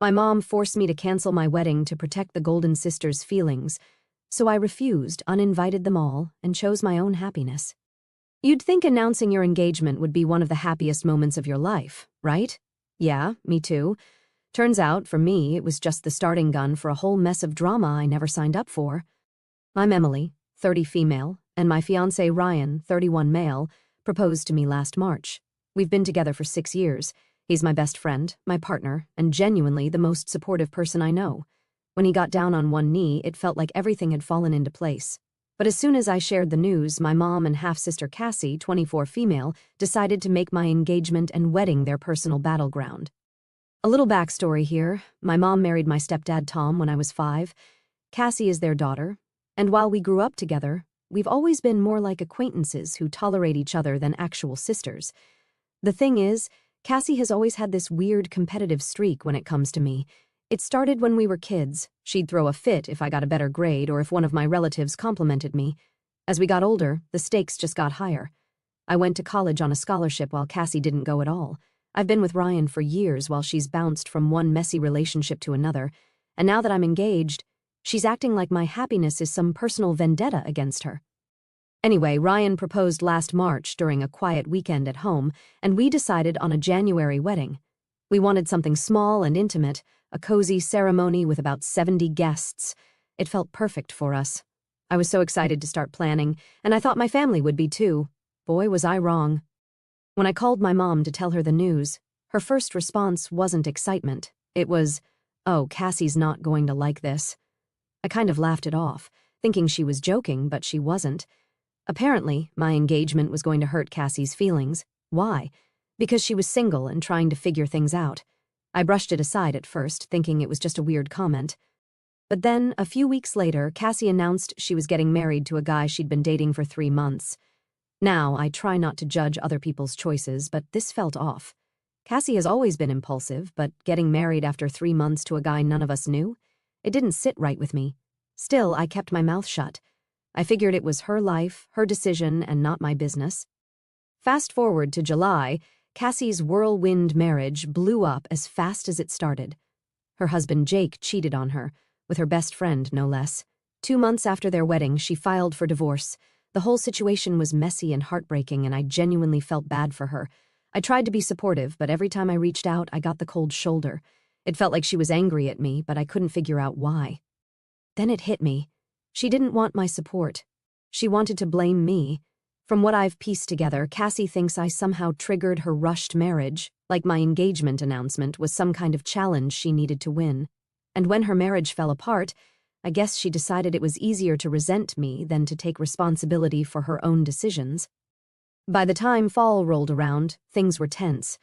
My mom forced me to cancel my wedding to protect the Golden sisters' feelings, so I refused, uninvited them all, and chose my own happiness. You'd think announcing your engagement would be one of the happiest moments of your life, right? Yeah, me too. Turns out, for me, it was just the starting gun for a whole mess of drama I never signed up for. I'm Emily, 30 female, and my fiancé Ryan, 31 male, proposed to me last March. We've been together for 6 years. He's my best friend, my partner, and genuinely the most supportive person I know. When he got down on one knee, it felt like everything had fallen into place. But as soon as I shared the news, my mom and half-sister Cassie, 24 female, decided to make my engagement and wedding their personal battleground. A little backstory here. My mom married my stepdad Tom when I was 5. Cassie is their daughter. And while we grew up together, we've always been more like acquaintances who tolerate each other than actual sisters. The thing is, Cassie has always had this weird competitive streak when it comes to me. It started when we were kids. She'd throw a fit if I got a better grade or if one of my relatives complimented me. As we got older, the stakes just got higher. I went to college on a scholarship while Cassie didn't go at all. I've been with Ryan for years while she's bounced from one messy relationship to another, and now that I'm engaged, she's acting like my happiness is some personal vendetta against her. Anyway, Ryan proposed last March during a quiet weekend at home, and we decided on a January wedding. We wanted something small and intimate, a cozy ceremony with about 70 guests. It felt perfect for us. I was so excited to start planning, and I thought my family would be too. Boy, was I wrong. When I called my mom to tell her the news, her first response wasn't excitement. It was, "Oh, Cassie's not going to like this." I kind of laughed it off, thinking she was joking, but she wasn't. Apparently, my engagement was going to hurt Cassie's feelings. Why? Because she was single and trying to figure things out. I brushed it aside at first, thinking it was just a weird comment. But then, a few weeks later, Cassie announced she was getting married to a guy she'd been dating for 3 months. Now, I try not to judge other people's choices, but this felt off. Cassie has always been impulsive, but getting married after 3 months to a guy none of us knew? It didn't sit right with me. Still, I kept my mouth shut. I figured it was her life, her decision, and not my business. Fast forward to July, Cassie's whirlwind marriage blew up as fast as it started. Her husband Jake cheated on her, with her best friend, no less. 2 months after their wedding, she filed for divorce. The whole situation was messy and heartbreaking, and I genuinely felt bad for her. I tried to be supportive, but every time I reached out, I got the cold shoulder. It felt like she was angry at me, but I couldn't figure out why. Then it hit me. She didn't want my support. She wanted to blame me. From what I've pieced together, Cassie thinks I somehow triggered her rushed marriage, like my engagement announcement was some kind of challenge she needed to win. And when her marriage fell apart, I guess she decided it was easier to resent me than to take responsibility for her own decisions. By the time fall rolled around, things were tense.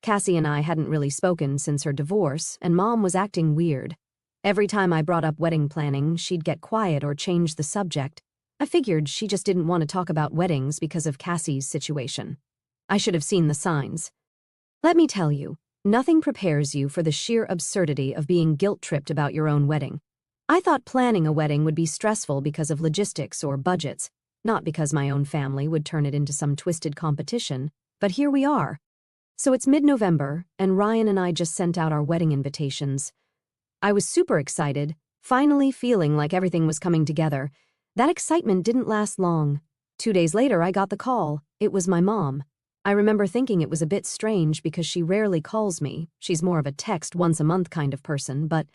Cassie and I hadn't really spoken since her divorce, and Mom was acting weird. Every time I brought up wedding planning, she'd get quiet or change the subject. I figured she just didn't want to talk about weddings because of Cassie's situation. I should have seen the signs. Let me tell you, nothing prepares you for the sheer absurdity of being guilt-tripped about your own wedding. I thought planning a wedding would be stressful because of logistics or budgets, not because my own family would turn it into some twisted competition, but here we are. So it's mid-November, and Ryan and I just sent out our wedding invitations. I was super excited, finally feeling like everything was coming together. That excitement didn't last long. 2 days later, I got the call. It was my mom. I remember thinking it was a bit strange because she rarely calls me. She's more of a text once-a-month kind of person, but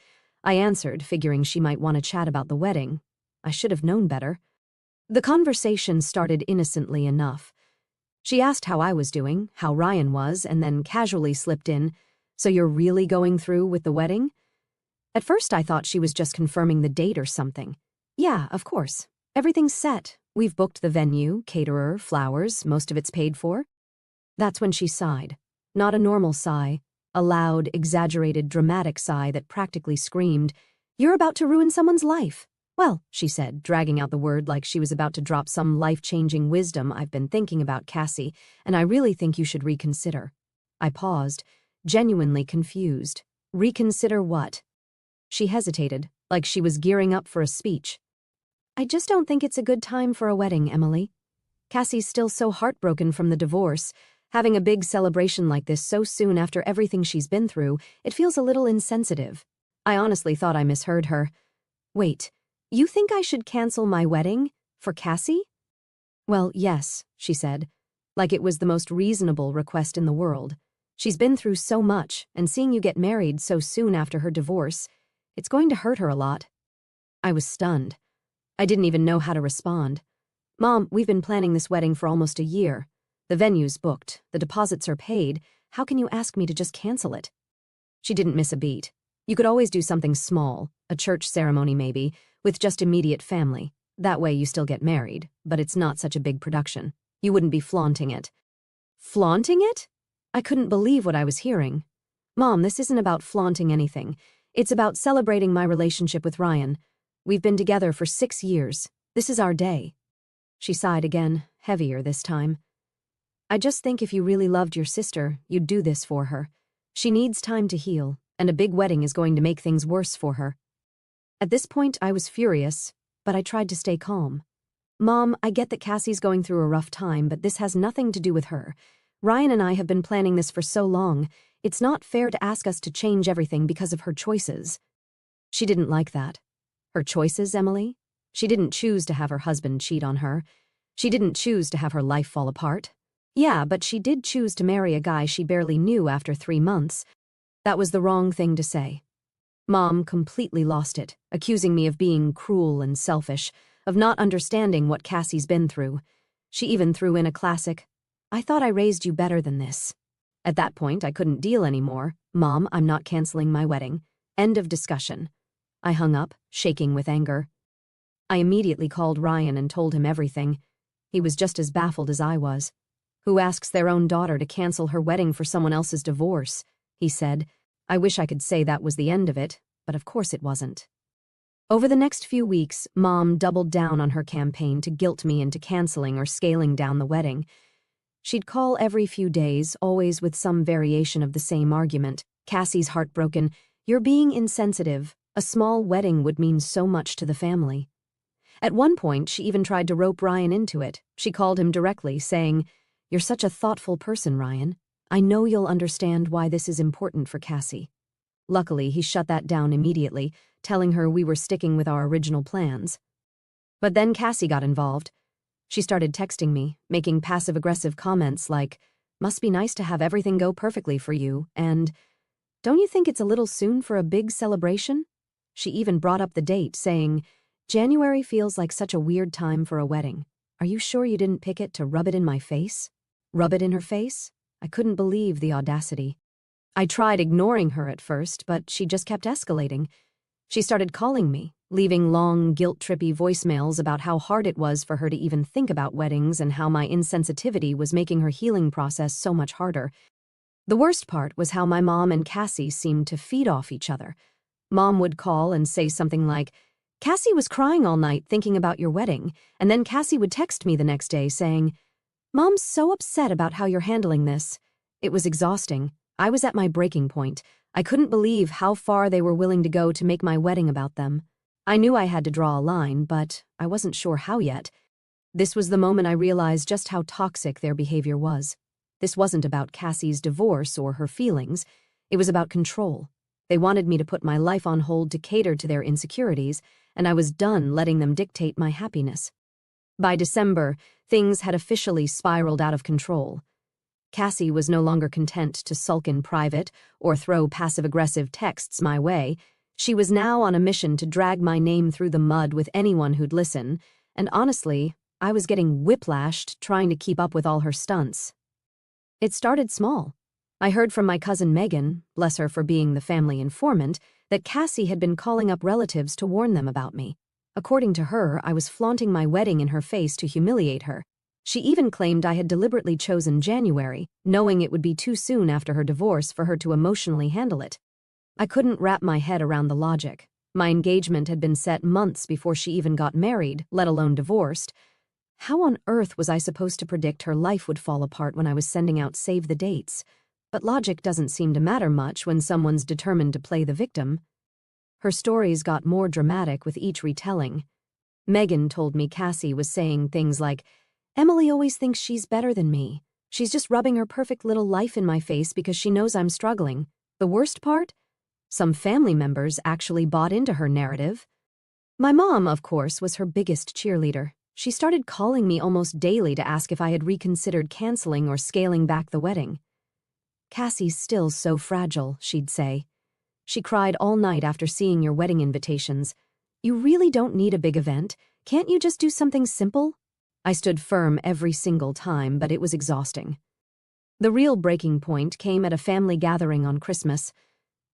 I answered, figuring she might want to chat about the wedding. I should have known better. The conversation started innocently enough. She asked how I was doing, how Ryan was, and then casually slipped in, "So you're really going through with the wedding?" At first I thought she was just confirming the date or something. Yeah, of course. Everything's set. We've booked the venue, caterer, flowers, most of it's paid for. That's when she sighed. Not a normal sigh. A loud, exaggerated, dramatic sigh that practically screamed, "You're about to ruin someone's life." "Well," she said, dragging out the word like she was about to drop some life-changing wisdom. "I've been thinking about Cassie, and I really think you should reconsider." I paused, genuinely confused. Reconsider what? She hesitated, like she was gearing up for a speech. "I just don't think it's a good time for a wedding, Emily. Cassie's still so heartbroken from the divorce. Having a big celebration like this so soon after everything she's been through, it feels a little insensitive. I honestly thought I misheard her. Wait, you think I should cancel my wedding? For Cassie? Well, yes, she said, like it was the most reasonable request in the world. She's been through so much, and seeing you get married so soon after her divorce, it's going to hurt her a lot. I was stunned. I didn't even know how to respond. Mom, we've been planning this wedding for almost a year. The venue's booked, the deposits are paid. How can you ask me to just cancel it? She didn't miss a beat. You could always do something small, a church ceremony maybe, with just immediate family. That way you still get married, but it's not such a big production. You wouldn't be flaunting it. Flaunting it? I couldn't believe what I was hearing. Mom, this isn't about flaunting anything. It's about celebrating my relationship with Ryan. We've been together for 6 years. This is our day. She sighed again, heavier this time. I just think if you really loved your sister, you'd do this for her. She needs time to heal, and a big wedding is going to make things worse for her. At this point, I was furious, but I tried to stay calm. Mom, I get that Cassie's going through a rough time, but this has nothing to do with her. Ryan and I have been planning this for so long. It's not fair to ask us to change everything because of her choices. She didn't like that. Her choices, Emily? She didn't choose to have her husband cheat on her. She didn't choose to have her life fall apart. Yeah, but she did choose to marry a guy she barely knew after 3 months. That was the wrong thing to say. Mom completely lost it, accusing me of being cruel and selfish, of not understanding what Cassie's been through. She even threw in a classic, "I thought I raised you better than this." At that point, I couldn't deal anymore. Mom, I'm not canceling my wedding. End of discussion. I hung up, shaking with anger. I immediately called Ryan and told him everything. He was just as baffled as I was. Who asks their own daughter to cancel her wedding for someone else's divorce? He said. I wish I could say that was the end of it, but of course it wasn't. Over the next few weeks, Mom doubled down on her campaign to guilt me into canceling or scaling down the wedding. She'd call every few days, always with some variation of the same argument. Cassie's heartbroken. You're being insensitive. A small wedding would mean so much to the family. At one point, she even tried to rope Ryan into it. She called him directly, saying, "You're such a thoughtful person, Ryan. I know you'll understand why this is important for Cassie." Luckily, he shut that down immediately, telling her we were sticking with our original plans. But then Cassie got involved. She started texting me, making passive-aggressive comments like, "Must be nice to have everything go perfectly for you," and, "Don't you think it's a little soon for a big celebration?" She even brought up the date, saying, "January feels like such a weird time for a wedding. Are you sure you didn't pick it to rub it in my face?" Rub it in her face? I couldn't believe the audacity. I tried ignoring her at first, but she just kept escalating. She started calling me, leaving long, guilt-trippy voicemails about how hard it was for her to even think about weddings and how my insensitivity was making her healing process so much harder. The worst part was how my mom and Cassie seemed to feed off each other. Mom would call and say something like, "Cassie was crying all night thinking about your wedding," and then Cassie would text me the next day saying, "Mom's so upset about how you're handling this." It was exhausting. I was at my breaking point. I couldn't believe how far they were willing to go to make my wedding about them. I knew I had to draw a line, but I wasn't sure how yet. This was the moment I realized just how toxic their behavior was. This wasn't about Cassie's divorce or her feelings. It was about control. They wanted me to put my life on hold to cater to their insecurities, and I was done letting them dictate my happiness. By December, things had officially spiraled out of control. Cassie was no longer content to sulk in private or throw passive-aggressive texts my way. She was now on a mission to drag my name through the mud with anyone who'd listen, and honestly, I was getting whiplashed trying to keep up with all her stunts. It started small. I heard from my cousin Megan, bless her for being the family informant, that Cassie had been calling up relatives to warn them about me. According to her, I was flaunting my wedding in her face to humiliate her. She even claimed I had deliberately chosen January, knowing it would be too soon after her divorce for her to emotionally handle it. I couldn't wrap my head around the logic. My engagement had been set months before she even got married, let alone divorced. How on earth was I supposed to predict her life would fall apart when I was sending out save the dates? But logic doesn't seem to matter much when someone's determined to play the victim. Her stories got more dramatic with each retelling. Megan told me Cassie was saying things like, "Emily always thinks she's better than me. She's just rubbing her perfect little life in my face because she knows I'm struggling. The worst part? Some family members actually bought into her narrative. My mom, of course, was her biggest cheerleader. She started calling me almost daily to ask if I had reconsidered canceling or scaling back the wedding. "Cassie's still so fragile," she'd say. "She cried all night after seeing your wedding invitations. You really don't need a big event. Can't you just do something simple?" I stood firm every single time, but it was exhausting. The real breaking point came at a family gathering on Christmas.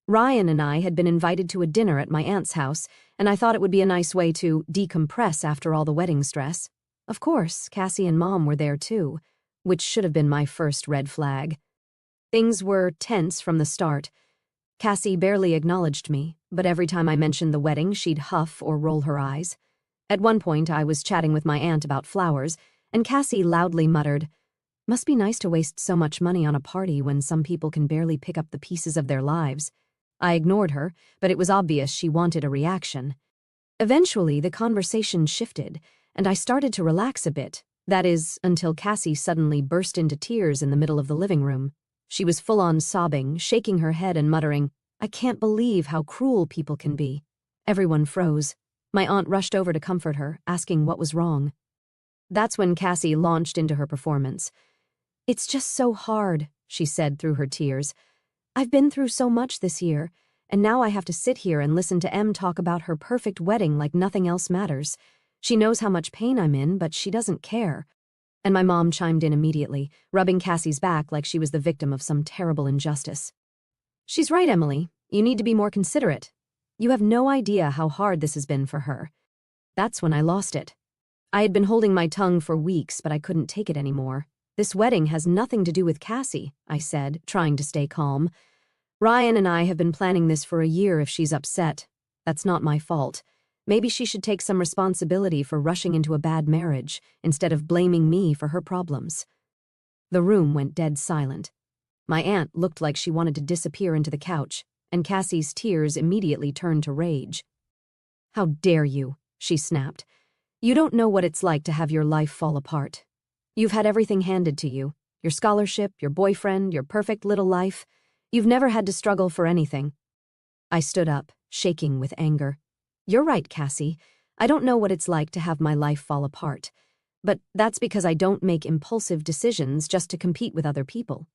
Ryan and I had been invited to a dinner at my aunt's house, and I thought it would be a nice way to decompress after all the wedding stress. Of course, Cassie and Mom were there too, which should have been my first red flag. Things were tense from the start. Cassie barely acknowledged me, but every time I mentioned the wedding, she'd huff or roll her eyes. At one point, I was chatting with my aunt about flowers, and Cassie loudly muttered, "Must be nice to waste so much money on a party when some people can barely pick up the pieces of their lives." I ignored her, but it was obvious she wanted a reaction. Eventually, the conversation shifted, and I started to relax a bit. That is, until Cassie suddenly burst into tears in the middle of the living room. She was full-on sobbing, shaking her head and muttering, "I can't believe how cruel people can be." Everyone froze. My aunt rushed over to comfort her, asking what was wrong. That's when Cassie launched into her performance. "It's just so hard," she said through her tears. "I've been through so much this year, and now I have to sit here and listen to Em talk about her perfect wedding like nothing else matters. She knows how much pain I'm in, but she doesn't care." And my mom chimed in immediately, rubbing Cassie's back like she was the victim of some terrible injustice. "She's right, Emily. You need to be more considerate. You have no idea how hard this has been for her." That's when I lost it. I had been holding my tongue for weeks, but I couldn't take it anymore. "This wedding has nothing to do with Cassie," I said, trying to stay calm. "Ryan and I have been planning this for a year if she's upset. That's not my fault. Maybe she should take some responsibility for rushing into a bad marriage instead of blaming me for her problems." The room went dead silent. My aunt looked like she wanted to disappear into the couch, and Cassie's tears immediately turned to rage. "How dare you?" she snapped. "You don't know what it's like to have your life fall apart. You've had everything handed to you, your scholarship, your boyfriend, your perfect little life. You've never had to struggle for anything." I stood up, shaking with anger. "You're right, Cassie. I don't know what it's like to have my life fall apart. But that's because I don't make impulsive decisions just to compete with other people.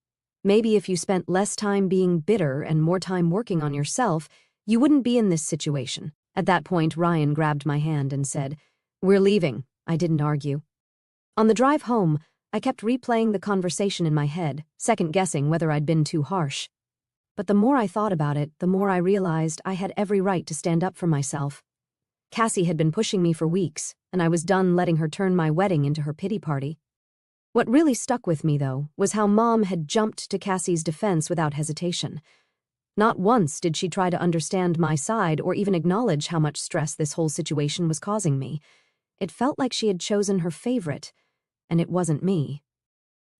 Maybe if you spent less time being bitter and more time working on yourself, you wouldn't be in this situation." At that point, Ryan grabbed my hand and said, "We're leaving." I didn't argue. On the drive home, I kept replaying the conversation in my head, second-guessing whether I'd been too harsh. But the more I thought about it, the more I realized I had every right to stand up for myself. Cassie had been pushing me for weeks, and I was done letting her turn my wedding into her pity party. What really stuck with me, though, was how Mom had jumped to Cassie's defense without hesitation. Not once did she try to understand my side or even acknowledge how much stress this whole situation was causing me. It felt like she had chosen her favorite, and it wasn't me.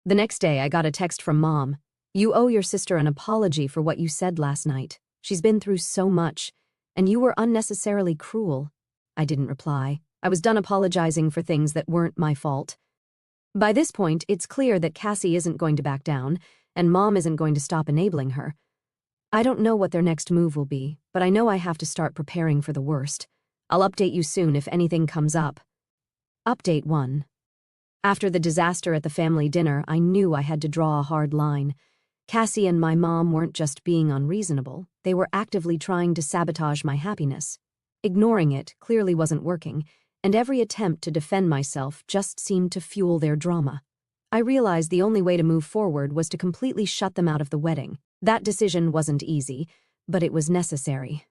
The next day, I got a text from Mom. "You owe your sister an apology for what you said last night. She's been through so much, and you were unnecessarily cruel." I didn't reply. I was done apologizing for things that weren't my fault. By this point, it's clear that Cassie isn't going to back down, and Mom isn't going to stop enabling her. I don't know what their next move will be, but I know I have to start preparing for the worst. I'll update you soon if anything comes up. Update 1. After the disaster at the family dinner, I knew I had to draw a hard line. Cassie and my mom weren't just being unreasonable, they were actively trying to sabotage my happiness. Ignoring it clearly wasn't working, and every attempt to defend myself just seemed to fuel their drama. I realized the only way to move forward was to completely shut them out of the wedding. That decision wasn't easy, but it was necessary.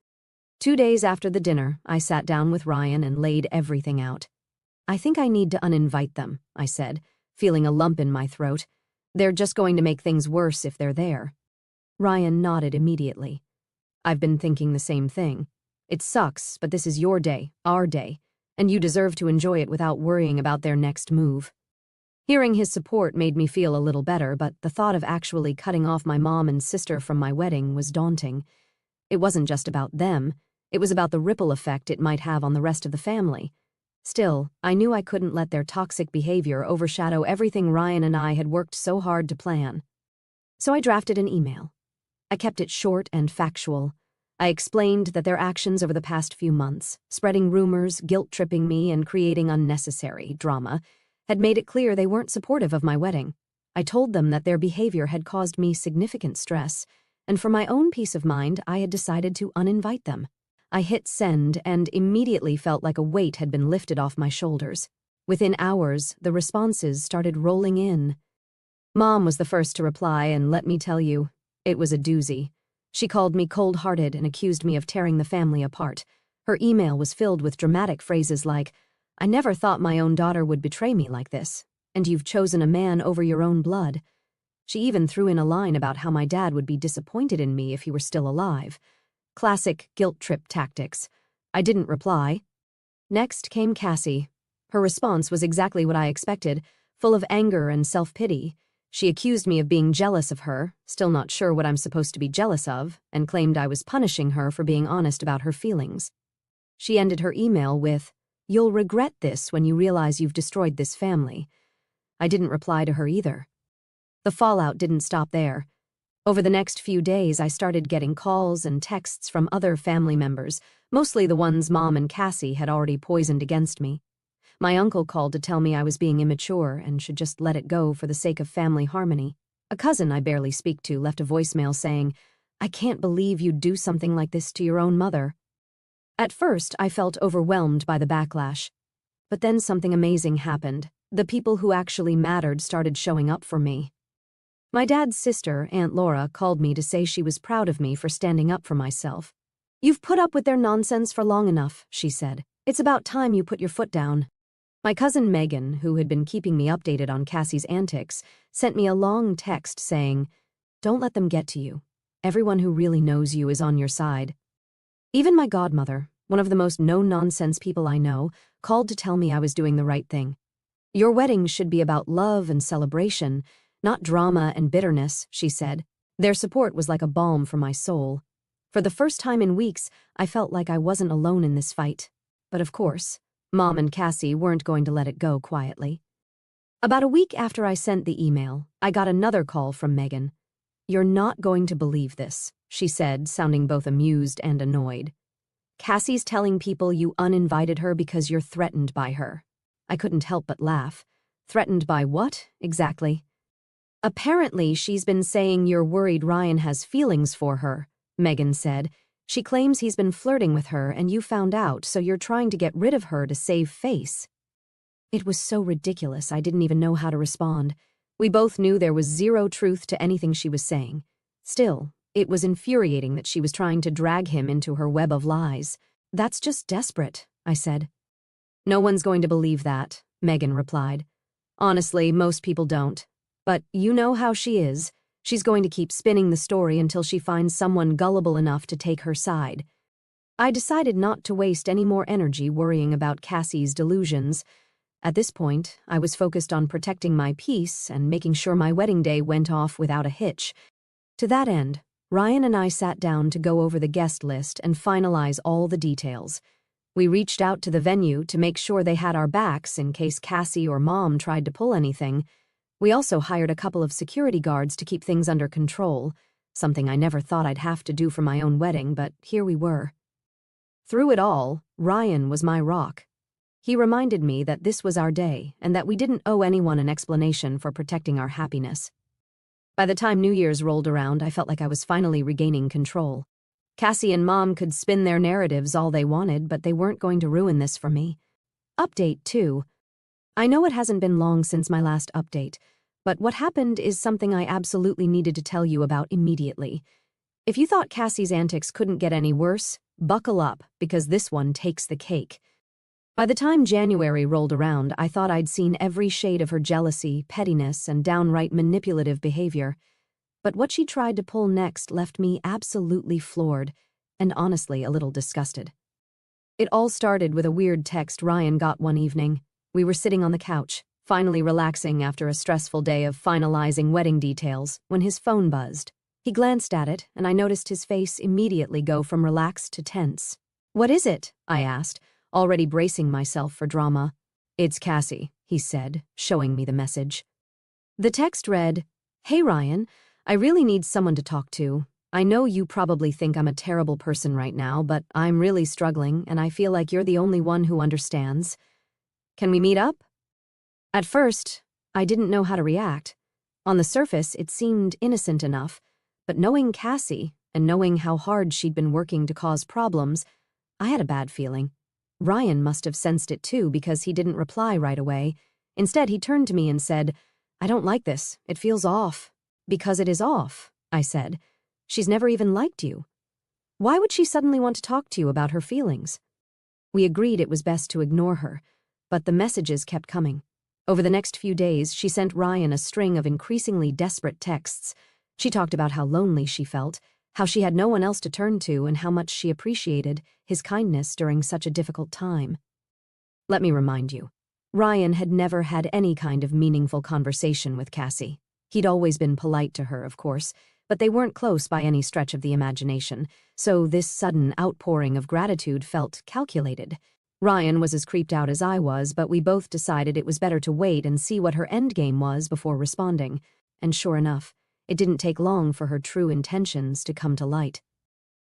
2 days after the dinner, I sat down with Ryan and laid everything out. "I think I need to uninvite them," I said, feeling a lump in my throat. "They're just going to make things worse if they're there." Ryan nodded immediately. "I've been thinking the same thing. It sucks, but this is your day, our day, and you deserve to enjoy it without worrying about their next move." Hearing his support made me feel a little better, but the thought of actually cutting off my mom and sister from my wedding was daunting. It wasn't just about them, it was about the ripple effect it might have on the rest of the family. Still, I knew I couldn't let their toxic behavior overshadow everything Ryan and I had worked so hard to plan. So I drafted an email. I kept it short and factual. I explained that their actions over the past few months, spreading rumors, guilt-tripping me, and creating unnecessary drama, had made it clear they weren't supportive of my wedding. I told them that their behavior had caused me significant stress, and for my own peace of mind, I had decided to uninvite them. I hit send and immediately felt like a weight had been lifted off my shoulders. Within hours, the responses started rolling in. Mom was the first to reply, and let me tell you, it was a doozy. She called me cold-hearted and accused me of tearing the family apart. Her email was filled with dramatic phrases like, "I never thought my own daughter would betray me like this, and you've chosen a man over your own blood." She even threw in a line about how my dad would be disappointed in me if he were still alive. Classic guilt trip tactics. I didn't reply. Next came Cassie. Her response was exactly what I expected, full of anger and self-pity. She accused me of being jealous of her, still not sure what I'm supposed to be jealous of, and claimed I was punishing her for being honest about her feelings. She ended her email with, "You'll regret this when you realize you've destroyed this family." I didn't reply to her either. The fallout didn't stop there. Over the next few days, I started getting calls and texts from other family members, mostly the ones Mom and Cassie had already poisoned against me. My uncle called to tell me I was being immature and should just let it go for the sake of family harmony. A cousin I barely speak to left a voicemail saying, "I can't believe you'd do something like this to your own mother." At first, I felt overwhelmed by the backlash. But then something amazing happened. The people who actually mattered started showing up for me. My dad's sister, Aunt Laura, called me to say she was proud of me for standing up for myself. "You've put up with their nonsense for long enough," she said. "It's about time you put your foot down." My cousin Megan, who had been keeping me updated on Cassie's antics, sent me a long text saying, "Don't let them get to you. Everyone who really knows you is on your side." Even my godmother, one of the most no-nonsense people I know, called to tell me I was doing the right thing. "Your wedding should be about love and celebration, not drama and bitterness," she said. Their support was like a balm for my soul. For the first time in weeks, I felt like I wasn't alone in this fight. But of course, Mom and Cassie weren't going to let it go quietly. About a week after I sent the email, I got another call from Megan. "You're not going to believe this," she said, sounding both amused and annoyed. "Cassie's telling people you uninvited her because you're threatened by her." I couldn't help but laugh. Threatened by what, exactly? "Apparently, she's been saying you're worried Ryan has feelings for her," Megan said. "She claims he's been flirting with her and you found out, so you're trying to get rid of her to save face." It was so ridiculous I didn't even know how to respond. We both knew there was zero truth to anything she was saying. Still, it was infuriating that she was trying to drag him into her web of lies. "That's just desperate," I said. "No one's going to believe that," Megan replied. "Honestly, most people don't. But you know how she is. She's going to keep spinning the story until she finds someone gullible enough to take her side." I decided not to waste any more energy worrying about Cassie's delusions. At this point, I was focused on protecting my peace and making sure my wedding day went off without a hitch. To that end, Ryan and I sat down to go over the guest list and finalize all the details. We reached out to the venue to make sure they had our backs in case Cassie or Mom tried to pull anything. We also hired a couple of security guards to keep things under control, something I never thought I'd have to do for my own wedding, but here we were. Through it all, Ryan was my rock. He reminded me that this was our day and that we didn't owe anyone an explanation for protecting our happiness. By the time New Year's rolled around, I felt like I was finally regaining control. Cassie and Mom could spin their narratives all they wanted, but they weren't going to ruin this for me. Update 2. I know it hasn't been long since my last update, but what happened is something I absolutely needed to tell you about immediately. If you thought Cassie's antics couldn't get any worse, buckle up, because this one takes the cake. By the time January rolled around, I thought I'd seen every shade of her jealousy, pettiness, and downright manipulative behavior. But what she tried to pull next left me absolutely floored, and honestly a little disgusted. It all started with a weird text Ryan got one evening. We were sitting on the couch, finally relaxing after a stressful day of finalizing wedding details, when his phone buzzed. He glanced at it, and I noticed his face immediately go from relaxed to tense. "What is it?" I asked, already bracing myself for drama. "It's Cassie," he said, showing me the message. The text read, "Hey Ryan, I really need someone to talk to. I know you probably think I'm a terrible person right now, but I'm really struggling and I feel like you're the only one who understands. Can we meet up?" At first, I didn't know how to react. On the surface, it seemed innocent enough, but knowing Cassie and knowing how hard she'd been working to cause problems, I had a bad feeling. Ryan must have sensed it too because he didn't reply right away. Instead, he turned to me and said, "I don't like this. It feels off." "Because it is off," I said. "She's never even liked you. Why would she suddenly want to talk to you about her feelings?" We agreed it was best to ignore her, but the messages kept coming. Over the next few days, she sent Ryan a string of increasingly desperate texts. She talked about how lonely she felt, how she had no one else to turn to, and how much she appreciated his kindness during such a difficult time. Let me remind you, Ryan had never had any kind of meaningful conversation with Cassie. He'd always been polite to her, of course, but they weren't close by any stretch of the imagination, so this sudden outpouring of gratitude felt calculated. Ryan was as creeped out as I was, but we both decided it was better to wait and see what her endgame was before responding. And sure enough, it didn't take long for her true intentions to come to light.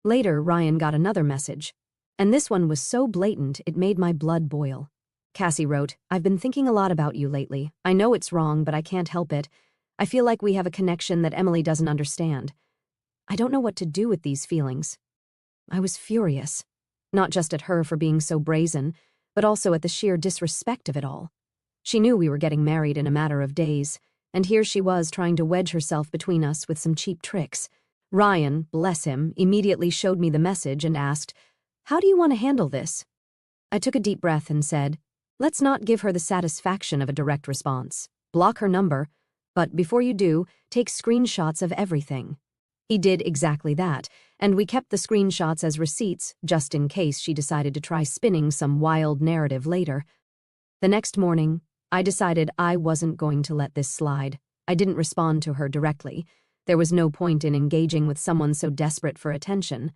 Later, Ryan got another message, and this one was so blatant it made my blood boil. Cassie wrote, "I've been thinking a lot about you lately. I know it's wrong, but I can't help it. I feel like we have a connection that Emily doesn't understand. I don't know what to do with these feelings." I was furious. Not just at her for being so brazen, but also at the sheer disrespect of it all. She knew we were getting married in a matter of days, and here she was trying to wedge herself between us with some cheap tricks. Ryan, bless him, immediately showed me the message and asked, "How do you want to handle this?" I took a deep breath and said, "Let's not give her the satisfaction of a direct response. Block her number, but before you do, take screenshots of everything." He did exactly that, and we kept the screenshots as receipts just in case she decided to try spinning some wild narrative later. The next morning, I decided I wasn't going to let this slide. I didn't respond to her directly. There was no point in engaging with someone so desperate for attention.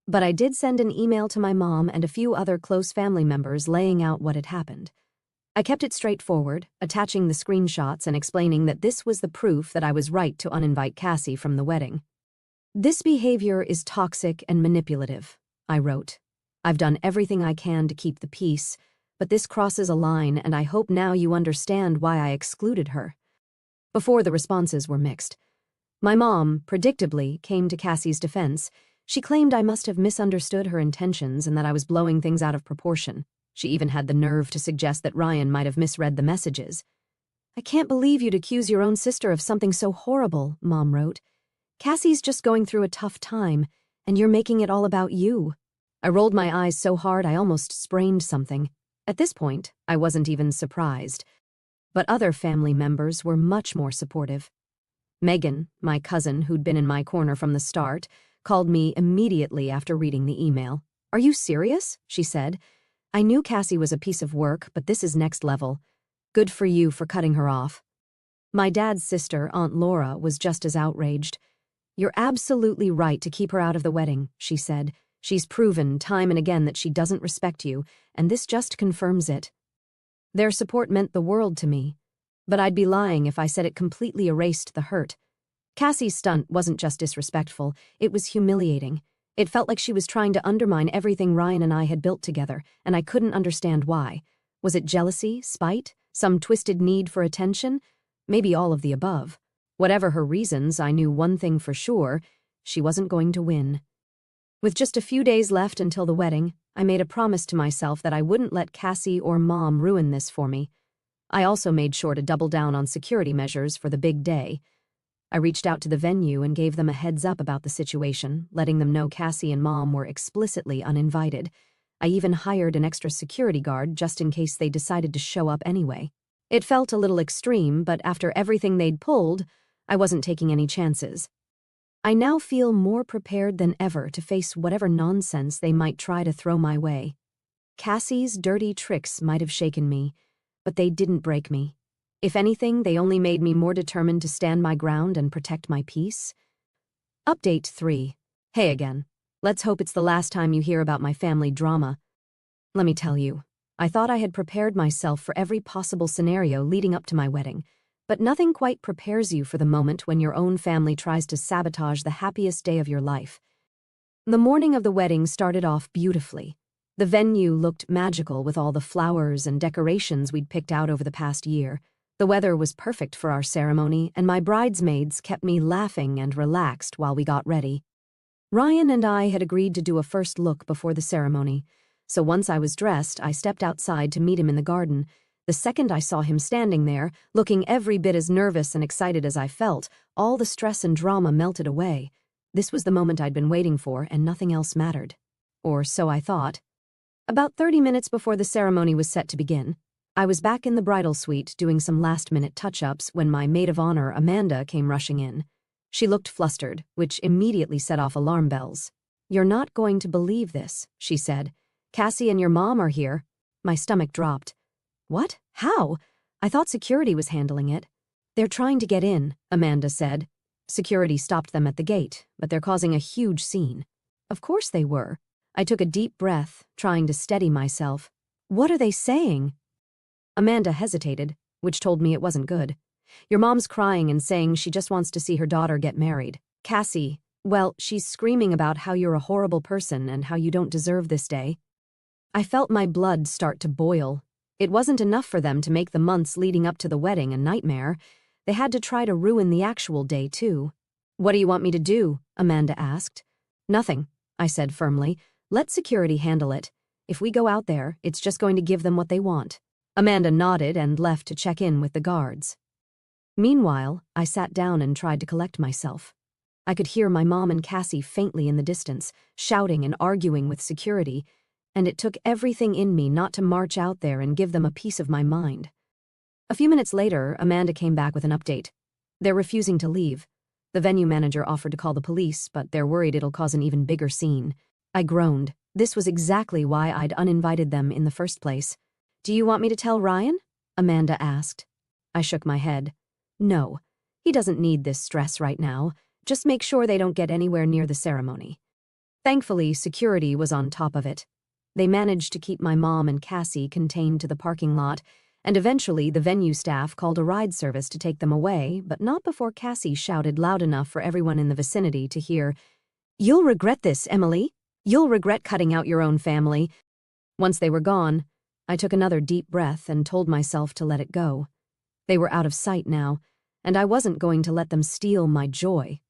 But I did send an email to my mom and a few other close family members laying out what had happened. I kept it straightforward, attaching the screenshots and explaining that this was the proof that I was right to uninvite Cassie from the wedding. "This behavior is toxic and manipulative," I wrote. "I've done everything I can to keep the peace, but this crosses a line and I hope now you understand why I excluded her." Before, the responses were mixed. My mom, predictably, came to Cassie's defense. She claimed I must have misunderstood her intentions and that I was blowing things out of proportion. She even had the nerve to suggest that Ryan might have misread the messages. "I can't believe you'd accuse your own sister of something so horrible," Mom wrote. "Cassie's just going through a tough time, and you're making it all about you." I rolled my eyes so hard I almost sprained something. At this point, I wasn't even surprised. But other family members were much more supportive. Megan, my cousin who'd been in my corner from the start, called me immediately after reading the email. "Are you serious?" she said. "I knew Cassie was a piece of work, but this is next level. Good for you for cutting her off." My dad's sister, Aunt Laura, was just as outraged. "You're absolutely right to keep her out of the wedding," she said. "She's proven time and again that she doesn't respect you, and this just confirms it." Their support meant the world to me, but I'd be lying if I said it completely erased the hurt. Cassie's stunt wasn't just disrespectful, it was humiliating. It felt like she was trying to undermine everything Ryan and I had built together, and I couldn't understand why. Was it jealousy, spite, some twisted need for attention? Maybe all of the above. Whatever her reasons, I knew one thing for sure: she wasn't going to win. With just a few days left until the wedding, I made a promise to myself that I wouldn't let Cassie or Mom ruin this for me. I also made sure to double down on security measures for the big day. I reached out to the venue and gave them a heads up about the situation, letting them know Cassie and Mom were explicitly uninvited. I even hired an extra security guard just in case they decided to show up anyway. It felt a little extreme, but after everything they'd pulled, I wasn't taking any chances. I now feel more prepared than ever to face whatever nonsense they might try to throw my way. Cassie's dirty tricks might have shaken me, but they didn't break me. If anything, they only made me more determined to stand my ground and protect my peace. Update 3. Hey again. Let's hope it's the last time you hear about my family drama. Let me tell you, I thought I had prepared myself for every possible scenario leading up to my wedding, but nothing quite prepares you for the moment when your own family tries to sabotage the happiest day of your life. The morning of the wedding started off beautifully. The venue looked magical with all the flowers and decorations we'd picked out over the past year. The weather was perfect for our ceremony, and my bridesmaids kept me laughing and relaxed while we got ready. Ryan and I had agreed to do a first look before the ceremony, so once I was dressed, I stepped outside to meet him in the garden. The second I saw him standing there, looking every bit as nervous and excited as I felt, all the stress and drama melted away. This was the moment I'd been waiting for, and nothing else mattered. Or so I thought. About 30 minutes before the ceremony was set to begin, I was back in the bridal suite doing some last-minute touch-ups when my maid of honor, Amanda, came rushing in. She looked flustered, which immediately set off alarm bells. "You're not going to believe this," she said. "Cassie and your mom are here." My stomach dropped. "What? How? I thought security was handling it." "They're trying to get in," Amanda said. "Security stopped them at the gate, but they're causing a huge scene." Of course they were. I took a deep breath, trying to steady myself. "What are they saying?" Amanda hesitated, which told me it wasn't good. "Your mom's crying and saying she just wants to see her daughter get married. Cassie, well, she's screaming about how you're a horrible person and how you don't deserve this day." I felt my blood start to boil. It wasn't enough for them to make the months leading up to the wedding a nightmare. They had to try to ruin the actual day, too. "What do you want me to do?" Amanda asked. "Nothing," I said firmly. "Let security handle it. If we go out there, it's just going to give them what they want." Amanda nodded and left to check in with the guards. Meanwhile, I sat down and tried to collect myself. I could hear my mom and Cassie faintly in the distance, shouting and arguing with security, and it took everything in me not to march out there and give them a piece of my mind. A few minutes later, Amanda came back with an update. "They're refusing to leave. The venue manager offered to call the police, but they're worried it'll cause an even bigger scene." I groaned. This was exactly why I'd uninvited them in the first place. "Do you want me to tell Ryan?" Amanda asked. I shook my head. "No, he doesn't need this stress right now. Just make sure they don't get anywhere near the ceremony." Thankfully, security was on top of it. They managed to keep my mom and Cassie contained to the parking lot, and eventually the venue staff called a ride service to take them away, but not before Cassie shouted loud enough for everyone in the vicinity to hear, "You'll regret this, Emily. You'll regret cutting out your own family." Once they were gone, I took another deep breath and told myself to let it go. They were out of sight now, and I wasn't going to let them steal my joy.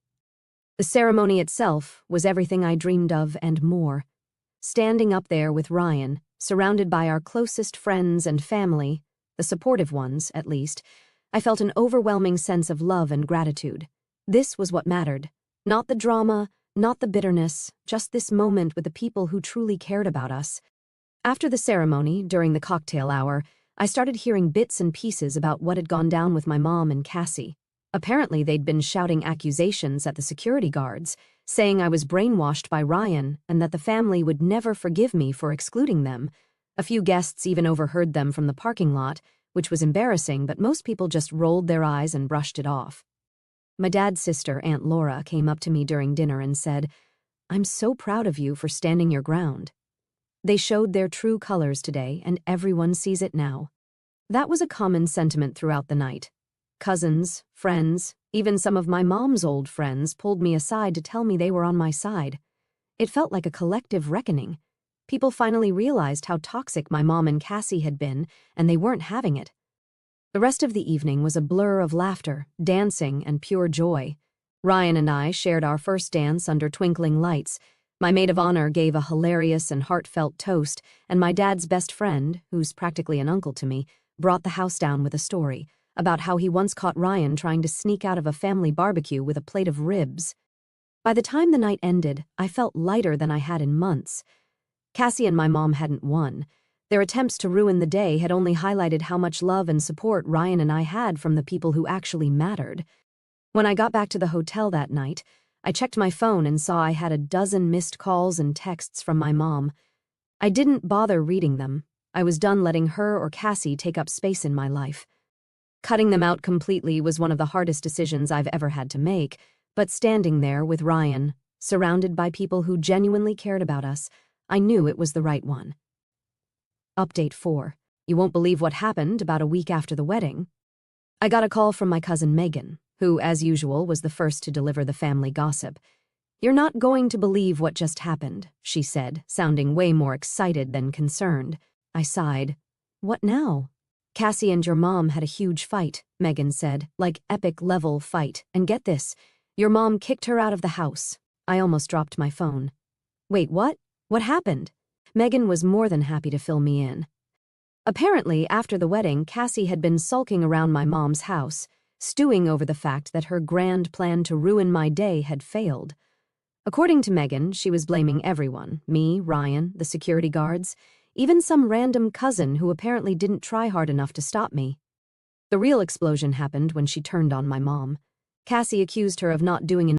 The ceremony itself was everything I dreamed of and more. Standing up there with Ryan, surrounded by our closest friends and family, the supportive ones, at least, I felt an overwhelming sense of love and gratitude. This was what mattered. Not the drama, not the bitterness, just this moment with the people who truly cared about us. After the ceremony, during the cocktail hour, I started hearing bits and pieces about what had gone down with my mom and Cassie. Apparently, they'd been shouting accusations at the security guards, saying I was brainwashed by Ryan and that the family would never forgive me for excluding them. A few guests even overheard them from the parking lot, which was embarrassing, but most people just rolled their eyes and brushed it off. My dad's sister, Aunt Laura, came up to me during dinner and said, "I'm so proud of you for standing your ground." They showed their true colors today, and everyone sees it now. That was a common sentiment throughout the night. Cousins, friends, even some of my mom's old friends pulled me aside to tell me they were on my side. It felt like a collective reckoning. People finally realized how toxic my mom and Cassie had been, and they weren't having it. The rest of the evening was a blur of laughter, dancing, and pure joy. Ryan and I shared our first dance under twinkling lights. My maid of honor gave a hilarious and heartfelt toast, and my dad's best friend, who's practically an uncle to me, brought the house down with a story about how he once caught Ryan trying to sneak out of a family barbecue with a plate of ribs. By the time the night ended, I felt lighter than I had in months. Cassie and my mom hadn't won. Their attempts to ruin the day had only highlighted how much love and support Ryan and I had from the people who actually mattered. When I got back to the hotel that night, I checked my phone and saw I had a dozen missed calls and texts from my mom. I didn't bother reading them. I was done letting her or Cassie take up space in my life. Cutting them out completely was one of the hardest decisions I've ever had to make, but standing there with Ryan, surrounded by people who genuinely cared about us, I knew it was the right one. Update 4. You won't believe what happened about a week after the wedding. I got a call from my cousin Megan, who, as usual, was the first to deliver the family gossip. "You're not going to believe what just happened," she said, sounding way more excited than concerned. I sighed. "What now?" "Cassie and your mom had a huge fight," Megan said, like epic-level fight. "And get this, your mom kicked her out of the house." I almost dropped my phone. "Wait, what? What happened?" Megan was more than happy to fill me in. Apparently, after the wedding, Cassie had been sulking around my mom's house, stewing over the fact that her grand plan to ruin my day had failed. According to Megan, she was blaming everyone, me, Ryan, the security guards, even some random cousin who apparently didn't try hard enough to stop me. The real explosion happened when she turned on my mom. Cassie accused her of not doing enough